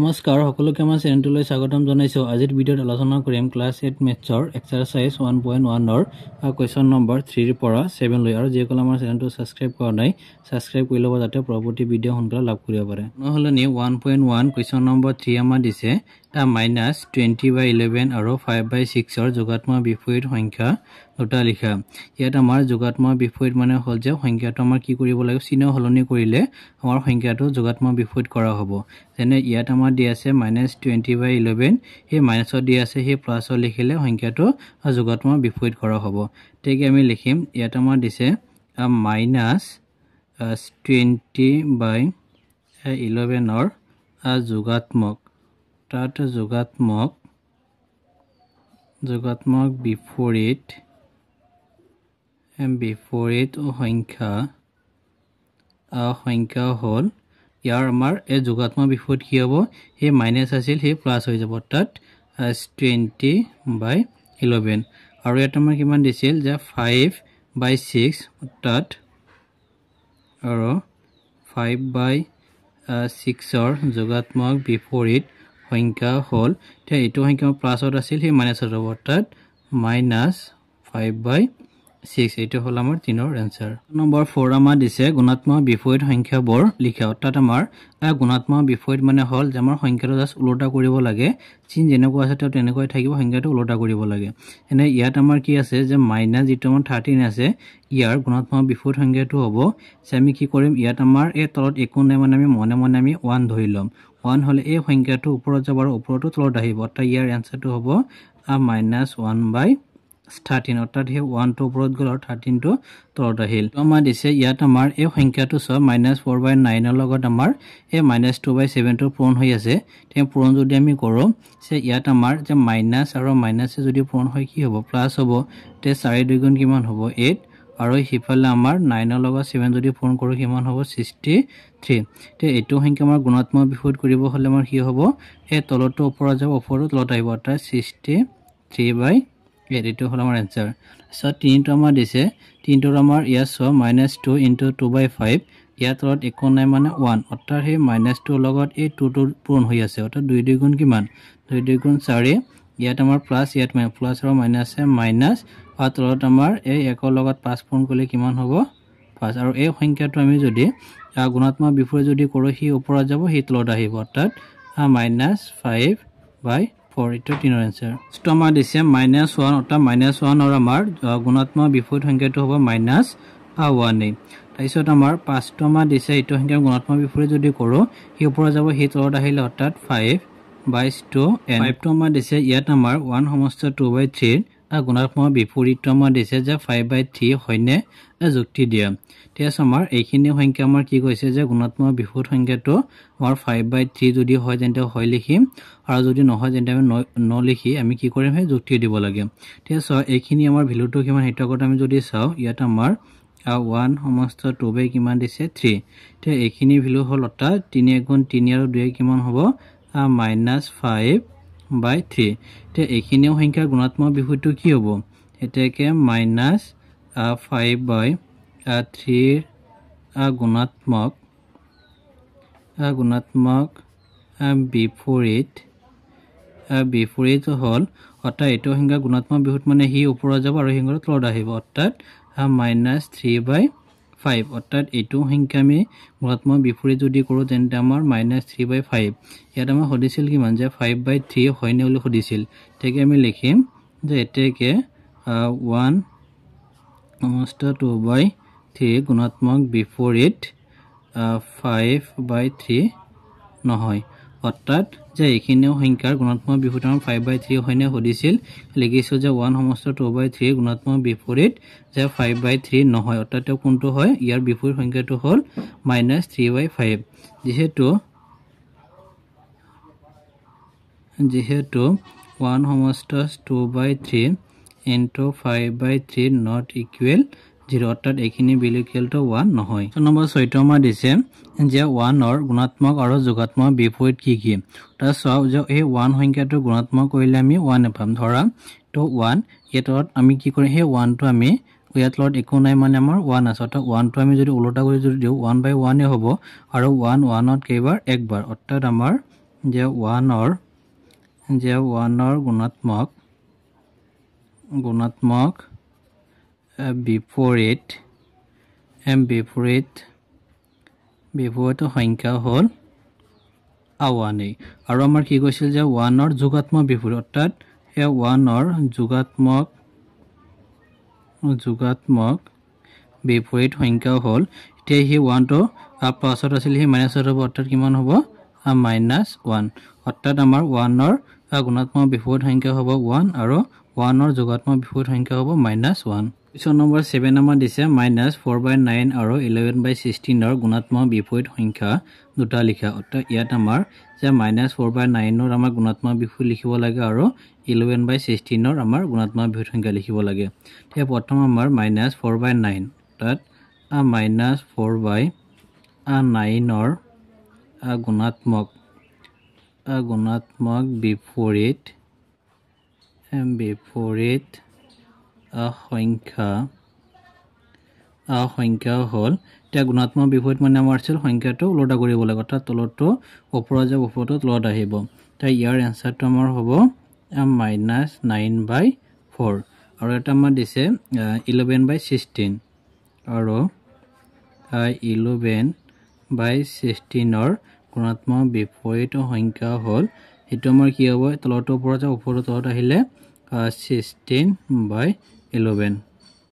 নমস্কাৰ সকলোকে আমাৰ চেনেলটোলৈ স্বাগতম জনাইছো। আজিৰ ভিডিঅ'ত আলোচনা কৰিম ক্লাছ 8 মেথছৰ এক্সাৰসাইজ 1.1 ৰ কোৱেশ্চন নম্বৰ 3 ৰ পৰা 7 লৈ। আৰু যিসকল আমাৰ চেনেলটো ছাবস্ক্ৰাইব কৰা নাই ছাবস্ক্ৰাইব কৰি ল'ব যাতে পৰৱৰ্তী ভিডিঅ' সোনকালে লাভ কৰিব পাৰে। নহ'লে 1.1 কোৱেশ্চন নম্বৰ 3 আমাৰ দিছে -20/11 আৰু 5/6 ৰ যোগাত্মক বিপৰীত সংখ্যা দুটা লিখা। ইয়াত আমাৰ যোগাত্মক বিপৰীত মানে হ'ল যে সংখ্যাটো আমাৰ কি কৰিব লাগিব, চিহ্ন সলনি কৰিলে আমাৰ সংখ্যাটো যোগাত্মক বিপৰীত কৰা হ'ব। যেনে ইয়াত আমাৰ দিয়া আছে -20/11, সেই মাইনাছত দিয়া আছে সেই প্লাছত লিখিলে সংখ্যাটো যোগাত্মক বিপৰীত কৰা হ'ব। ঠিক আমি লিখিম ইয়াত আমাৰ দিছে -20/11 ৰ যোগাত্মক, তাত যোগাত্মক বিপৰীত সংখ্যা হ'ল ইয়াৰ আমাৰ এই যোগাত্মক বিপৰীত কি হ'ব, সেই মাইনাছ আছিল সেই প্লাছ হৈ যাব, তাত 20/11। আৰু ইয়াত আমাৰ কিমান দিছিল যে 5/6, তাত আৰু 5/6 ৰ যোগাত্মক বিপৰীত সংখ্যা হ'ল, এতিয়া এইটো সংখ্যা প্লাছত আছিল সেই মাইনাছত হ'ব, তাত -5/6। এইটো হ'ল আমাৰ 3ৰ এনসাৰ। নম্বৰ 4 আমাৰ দিছে গুণাত্মক বিপৰীত সংখ্যাবোৰ লিখা। অৰ্থাৎ আমাৰ গুণাত্মক বিপৰীত মানে হ'ল যে আমাৰ সংখ্যাটো জাষ্ট ওলোটা কৰিব লাগে, চিন যেনেকুৱা আছে তেওঁ তেনেকুৱাই থাকিব, সংখ্যাটো ওলোটা কৰিব লাগে। এনে ইয়াত আমাৰ কি আছে যে মাইনাছ যিটো আমাৰ 13 আছে ইয়াৰ গুণাত্মক বিপৰীত সংখ্যাটো হ'ব যে আমি কি কৰিম, ইয়াত আমাৰ এই তলত একো নাই মানে আমি মনে মনে আমি 1 ধৰি ল'ম। 1 হ'লে এই সংখ্যাটো ওপৰত যাব আৰু ওপৰতো তলত আহিব, অৰ্থাৎ ইয়াৰ এনসাৰটো হ'ব -1/13। অৰ্থাৎ সেই 1টো ওপৰত গ'ল আৰু 13টো তলত আহিল। আমাৰ দিছে ইয়াত আমাৰ এই সংখ্যাটো চব -4/9 ৰ লগত আমাৰ এই -2/7 টো পূৰণ হৈ আছে। তেওঁ পূৰণ যদি আমি কৰোঁ যে ইয়াত আমাৰ যে মাইনাছ আৰু মাইনাছে যদি পূৰণ হয় কি হ'ব, প্লাছ হ'ব। তে 4 × 2 কিমান হ'ব 8, আৰু সিফালে আমাৰ 9 ৰ লগত 7 যদি পূৰণ কৰোঁ কিমান হ'ব 63। তে এইটো সংখ্যা আমাৰ গুণাত্মক বিপৰীত কৰিব হ'লে আমাৰ কি হ'ব, এই তলতো ওপৰত যাব ওপৰতো তলত আহিব, অৰ্থাৎ 63/8। এইটো হ'ল আমাৰ এনসাৰ। তাৰপিছত 3টো আমাৰ দিছে, 3টোৰ আমাৰ ইয়াত চোৱা -2 × 2/5, ইয়াৰ তলত একো নাই মানে 1, অৰ্থাৎ সেই -2ৰ লগত এই 2টো পূৰণ হৈ আছে, অৰ্থাৎ 2 × 2 কিমান 2 × 2 = 4। ইয়াত আমাৰ প্লাছ, ইয়াত প্লাছ আৰু মাইনাছে মাইনাছ, আৰু তলত আমাৰ এই 1ৰ লগত 5 পূৰণ কৰিলে কিমান হ'ব 5। আৰু এই সংখ্যাটো আমি যদি গুণাত্মক বিপৰীত যদি কৰোঁ সি ওপৰত যাব সি তলত আহিব, অৰ্থাৎ -5/4। এইটো 3ৰ এনসাৰ। তো আমাৰ দিছে -1, অৰ্থাৎ -1 আৰু আমাৰ গুণাত্মক বিপৰীত সংখ্যাটো হ'ব -1। তাৰপিছত আমাৰ 5টো আমাৰ দিছে, এইটো সংখ্যা গুণাত্মক বিপৰীত যদি কৰোঁ সি ওপৰত যাব সি তলত আহিলে, অৰ্থাৎ 5/2n। 5টো আমাৰ দিছে ইয়াত আমাৰ 1/2/3 গুণাত্মক বিপৰীতটো আমাৰ দিছে যে 5/3 হয়নে যুক্তি দিয়া। ঠিক আছে, আমাৰ এইখিনি সংখ্যা আমাৰ কি কৈছে যে গুণাত্মক বিপৰীত সংখ্যাটো আমাৰ 5/3 যদি হয় তেন্তে হয় লিখিম, আৰু যদি নহয় তেন্তে আমি নলিখি আমি কি কৰিম, সেই যুক্তি দিব লাগে। ঠিক আছে, এইখিনি আমাৰ ভেলুটো কিমান সেইটো আগত আমি যদি চাওঁ, ইয়াত আমাৰ 1/2 কিমান দিছে 3। এতিয়া এইখিনি ভেলু হ'ল, অৰ্থাৎ 3 × 3 আৰু 2 কিমান হ'ব -5/3। এতিয়া এইখিনিও সংখ্যাৰ গুণাত্মক বিপৰীতটো কি হ'ব, এতিয়াকে -5/3 গুণাত্মক বিপৰীত হ'ল, অৰ্থাৎ এইটো সংখ্যা গুণাত্মক বিপৰীত মানে সি ওপৰত যাব আৰু সংখ্যাটো তলত আহিব, অৰ্থাৎ -3/5। অৰ্থাৎ এইটো সংখ্যা আমি গুণাত্মক বিপৰীত যদি কৰোঁ তেন্তে আমাৰ -3/5। ইয়াত আমাৰ সুধিছিল কিমান যে 5/3 হয়নে বুলি সুধিছিল। তেতিয়া আমি লিখিম যে এতিয়াকে 1/2/3 গুণাত্মক বিপৰীত 5/3 নহয়। অৰ্থাৎ যে এইখিনিও সংখ্যাৰ গুণাত্মক বিপৰীত আমাৰ 5/3 হয়নে সুধিছিল, লিখিছোঁ যে 1/2/3 গুণাত্মক বিপৰীত যে 5/3 নহয়, অৰ্থাৎ তেওঁ কোনটো হয়, ইয়াৰ বিপৰীত সংখ্যাটো হ'ল -3/5। যিহেতু 1/2/3 × 5/3 not equal 0, অৰ্থাৎ এইখিনি ভেলু ইকুৱেল টু 1 নহয়। নম্বৰ 6টো আমাৰ দিছে যে 1ৰ গুণাত্মক আৰু যোগাত্মক বিপৰীত কি কি। তাত চাওঁ যে এই 1 সংখ্যাটো গুণাত্মক কৰিলে আমি 1 পাম। ধৰা তো 1, ইয়াত আমি কি কৰিম, সেই 1টো আমি ইয়াত তলত একো নাই মানে আমাৰ 1 আছে, অৰ্থাৎ 1টো আমি যদি ওলোটা কৰি যদি দিওঁ 1/1 হ'ব, আৰু 1 1ত কেইবাৰ একবাৰ, অৰ্থাৎ আমাৰ যে 1 গুণাত্মক বিপৰীত সংখ্যা হ'ল আৱানেই আৰু আমাৰ কি কৈছিল যে 1 যোগাত্মক বিপৰীত অৰ্থাৎ হে 1 যোগাত্মক বিপৰীত সংখ্যা হ'ল এতিয়া হি 1 টো প্লাছত আছিল হি মাইনাছত হ'ব অৰ্থাৎ কিমান হ'ব -1 অৰ্থাৎ আমাৰ 1 গুণাত্মক বিপৰীত সংখ্যা হ'ব 1 আৰু 1 যোগাত্মক বিপৰীত সংখ্যা হ'ব -1 কুৱেশ্যন নম্বৰ 7 আমাৰ দিছে -4/9 আৰু 11/16 গুণাত্মক বিপৰীত সংখ্যা দুটা লিখা অৰ্থাৎ ইয়াত আমাৰ যে -4/9 আমাৰ গুণাত্মক বিপৰীত লিখিব লাগে আৰু 11/16 আমাৰ গুণাত্মক বিপৰীত সংখ্যা লিখিব লাগে ঠিক প্ৰথম আমাৰ -4/9 অৰ্থাৎ -4/9 গুণাত্মক বিপৰীত সংখ্যা হ'ল এতিয়া গুণাত্মক বিপৰীত মানে আমাৰ আছিল সংখ্যাটো উলটা কৰিব লাগে অৰ্থাৎ তলৰটো ওপৰত যাব ওপৰটো তলত আহিব তাই ইয়াৰ এনসাৰটো আমাৰ হ'ব -9/4 আৰু এটা আমাৰ দিছে 11/16 আৰু 11/16 গুণাত্মক বিপৰীত সংখ্যা হ'ল এইটো আমাৰ কি হ'ব তলৰটো ওপৰত যাব ওপৰটো তলত আহিলে 16/11